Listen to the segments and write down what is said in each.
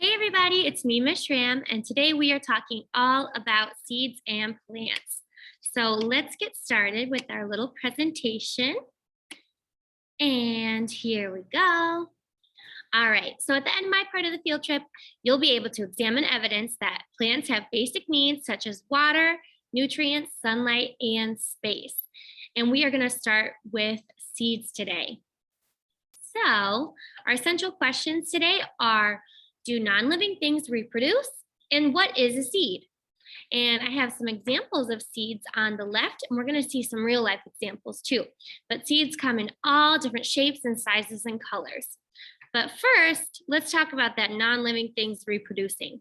Hey everybody, it's me, Miss Ram, and today we are talking all about seeds and plants. So let's get started with our little presentation. And here we go. All right, so at the end of my part of the field trip, you'll be able to examine evidence that plants have basic needs such as water, nutrients, sunlight, and space. And we are going to start with seeds today. So our essential questions today are, do non-living things reproduce? And what is a seed? And I have some examples of seeds on the left, and we're going to see some real life examples too. But seeds come in all different shapes and sizes and colors. But first, let's talk about that non-living things reproducing.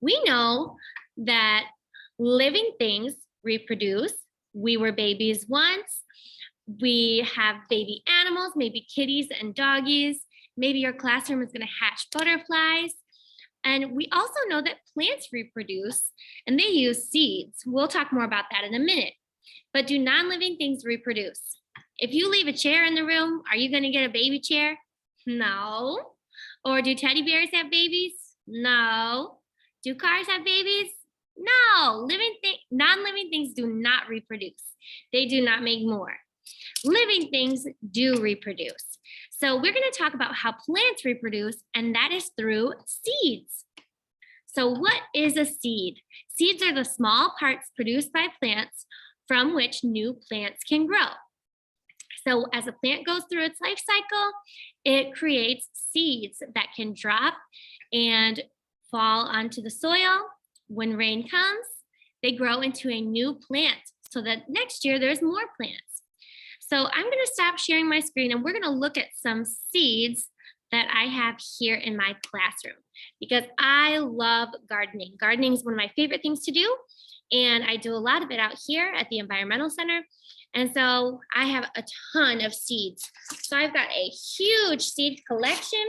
We know that living things reproduce. We were babies once. We have baby animals, maybe kitties and doggies. Maybe your classroom is going to hatch butterflies. And we also know that plants reproduce and they use seeds. We'll talk more about that in a minute. But do non-living things reproduce? If you leave a chair in the room, are you going to get a baby chair? No. Or do teddy bears have babies? No. Do cars have babies? No. Non-living things do not reproduce. They do not make more. Living things do reproduce. So we're going to talk about how plants reproduce, and that is through seeds. So what is a seed? Seeds are the small parts produced by plants from which new plants can grow. So as a plant goes through its life cycle, it creates seeds that can drop and fall onto the soil. When rain comes, they grow into a new plant so that next year there's more plants. So I'm going to stop sharing my screen and we're going to look at some seeds that I have here in my classroom because I love gardening. Gardening is one of my favorite things to do, and I do a lot of it out here at the Environmental Center. And so I have a ton of seeds. So I've got a huge seed collection,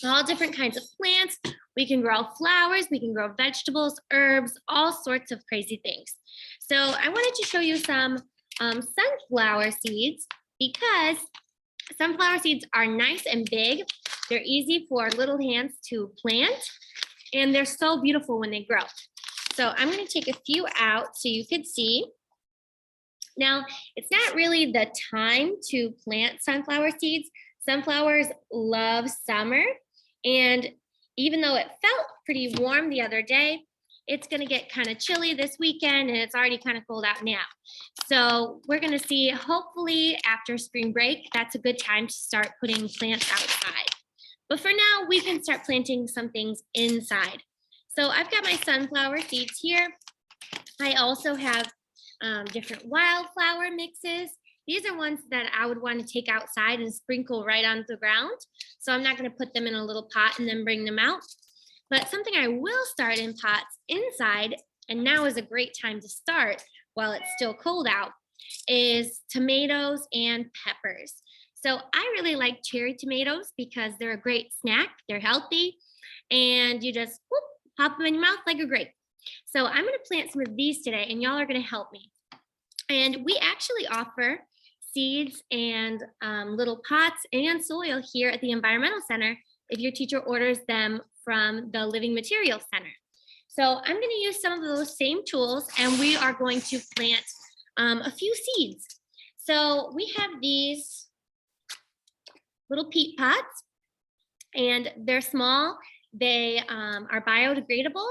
all different kinds of plants. We can grow flowers, we can grow vegetables, herbs, all sorts of crazy things. So I wanted to show you some sunflower seeds because sunflower seeds are nice and big. They're easy for little hands to plant, and they're so beautiful when they grow. So I'm going to take a few out so you could see. Now, it's not really the time to plant sunflower seeds. Sunflowers love summer, and even though it felt pretty warm the other day, it's going to get kind of chilly this weekend, and it's already kind of cold out now. So we're going to see, hopefully after spring break, that's a good time to start putting plants outside. But for now, we can start planting some things inside. So I've got my sunflower seeds here. I also have different wildflower mixes. These are ones that I would want to take outside and sprinkle right on the ground. So I'm not going to put them in a little pot and then bring them out. But something I will start in pots inside, and now is a great time to start while it's still cold out, is tomatoes and peppers. So I really like cherry tomatoes because they're a great snack. They're healthy, and you just pop them in your mouth like a grape. So I'm going to plant some of these today, and y'all are going to help me. And we actually offer seeds and little pots and soil here at the Environmental Center if your teacher orders them from the Living Materials Center. So I'm going to use some of those same tools, and we are going to plant a few seeds. So we have these little peat pots, and they're small. They are biodegradable,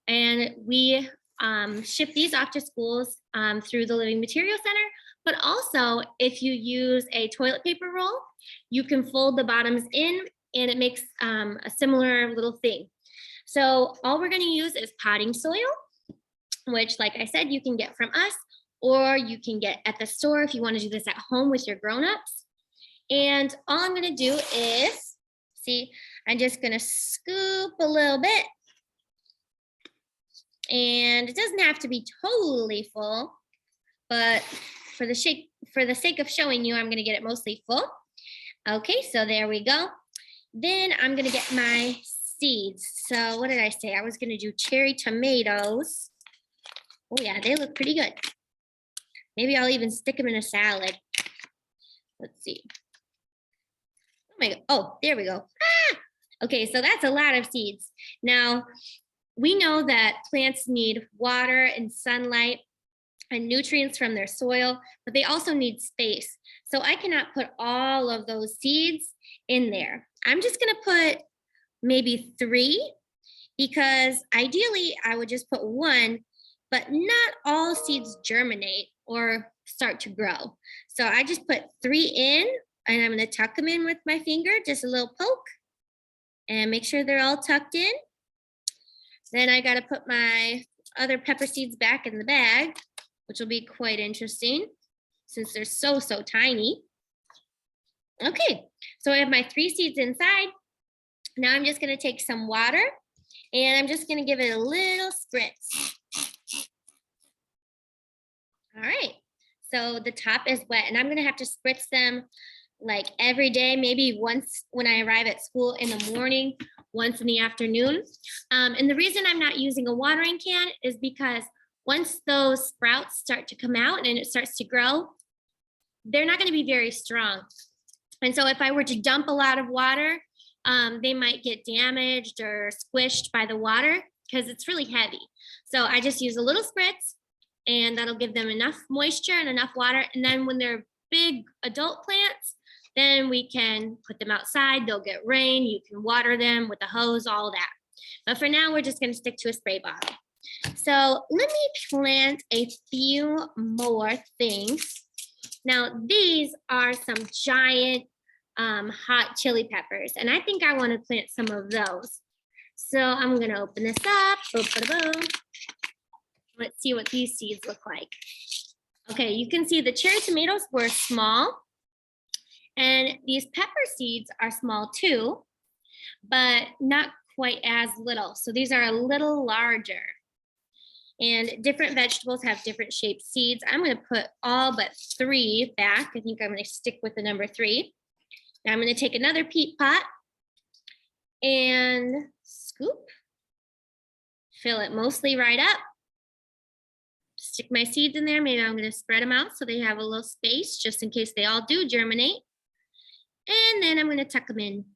and we ship these off to schools through the Living Materials Center. But also, if you use a toilet paper roll, you can fold the bottoms in, and it makes a similar little thing. So all we're going to use is potting soil, which, like I said, you can get from us, or you can get at the store if you want to do this at home with your grown-ups. And all I'm going to do is, see, I'm just going to scoop a little bit. And it doesn't have to be totally full, but for the sake of showing you, I'm going to get it mostly full. Okay, so there we go. Then I'm going to get my seeds. So what did I say? I was going to do cherry tomatoes. Oh yeah, they look pretty good. Maybe I'll even stick them in a salad. Let's see. Oh my God. Oh, there we go. Ah! Okay, so that's a lot of seeds. Now, we know that plants need water and sunlight and nutrients from their soil, but they also need space. So I cannot put all of those seeds in there. I'm just going to put maybe 3 because ideally I would just put 1, but not all seeds germinate or start to grow. So I just put 3 in and I'm going to tuck them in with my finger, just a little poke, and make sure they're all tucked in. Then I got to put my other pepper seeds back in the bag, which will be quite interesting since they're so tiny. Okay, so I have my 3 seeds inside. Now I'm just going to take some water and I'm just going to give it a little spritz. All right, so the top is wet and I'm going to have to spritz them like every day, maybe once when I arrive at school in the morning, once in the afternoon. And the reason I'm not using a watering can is because once those sprouts start to come out and it starts to grow, they're not going to be very strong. And so if I were to dump a lot of water, they might get damaged or squished by the water because it's really heavy. So I just use a little spritz and that'll give them enough moisture and enough water. And then when they're big adult plants, then we can put them outside. They'll get rain. You can water them with a hose, all that. But for now, we're just going to stick to a spray bottle. So let me plant a few more things. Now, these are some giant hot chili peppers, and I think I want to plant some of those. So I'm going to open this up. Let's see what these seeds look like. Okay, you can see the cherry tomatoes were small, and these pepper seeds are small too, but not quite as little. So these are a little larger. And different vegetables have different shaped seeds. I'm going to put all but 3 back. I think I'm going to stick with the number 3. Now I'm going to take another peat pot and scoop, fill it mostly right up. Stick my seeds in there. Maybe I'm going to spread them out so they have a little space just in case they all do germinate. And then I'm going to tuck them in.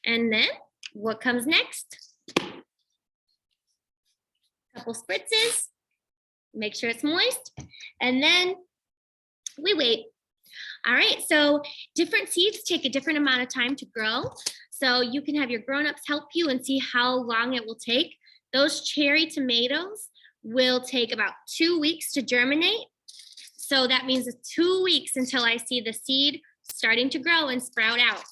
And then what comes next? Couple spritzes, make sure it's moist, and then we wait. All right, so different seeds take a different amount of time to grow. So you can have your grown-ups help you and see how long it will take. Those cherry tomatoes will take about 2 weeks to germinate. So that means it's 2 weeks until I see the seed starting to grow and sprout out.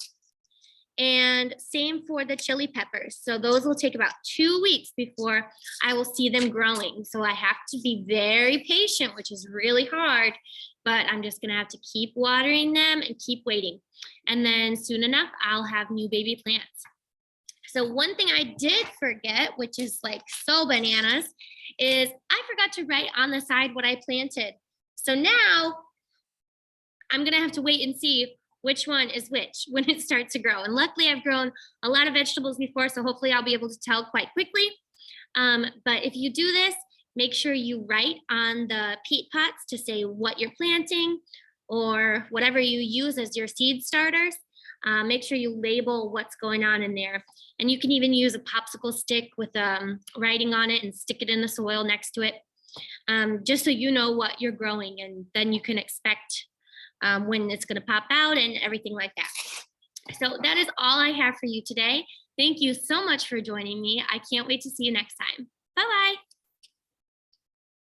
And same for the chili peppers. So those will take about 2 weeks before I will see them growing. So I have to be very patient, which is really hard, but I'm just gonna have to keep watering them and keep waiting. And then soon enough, I'll have new baby plants. So one thing I did forget, which is like so bananas, is I forgot to write on the side what I planted. So now I'm gonna have to wait and see which one is which when it starts to grow. And luckily I've grown a lot of vegetables before, so hopefully I'll be able to tell quite quickly. But if you do this, make sure you write on the peat pots to say what you're planting or whatever you use as your seed starters. Make sure you label what's going on in there. And you can even use a popsicle stick with writing on it and stick it in the soil next to it, just so you know what you're growing, and then you can expect when it's going to pop out and everything like that. So that is all I have for you today. Thank you so much for joining me. I can't wait to see you next time. Bye-bye.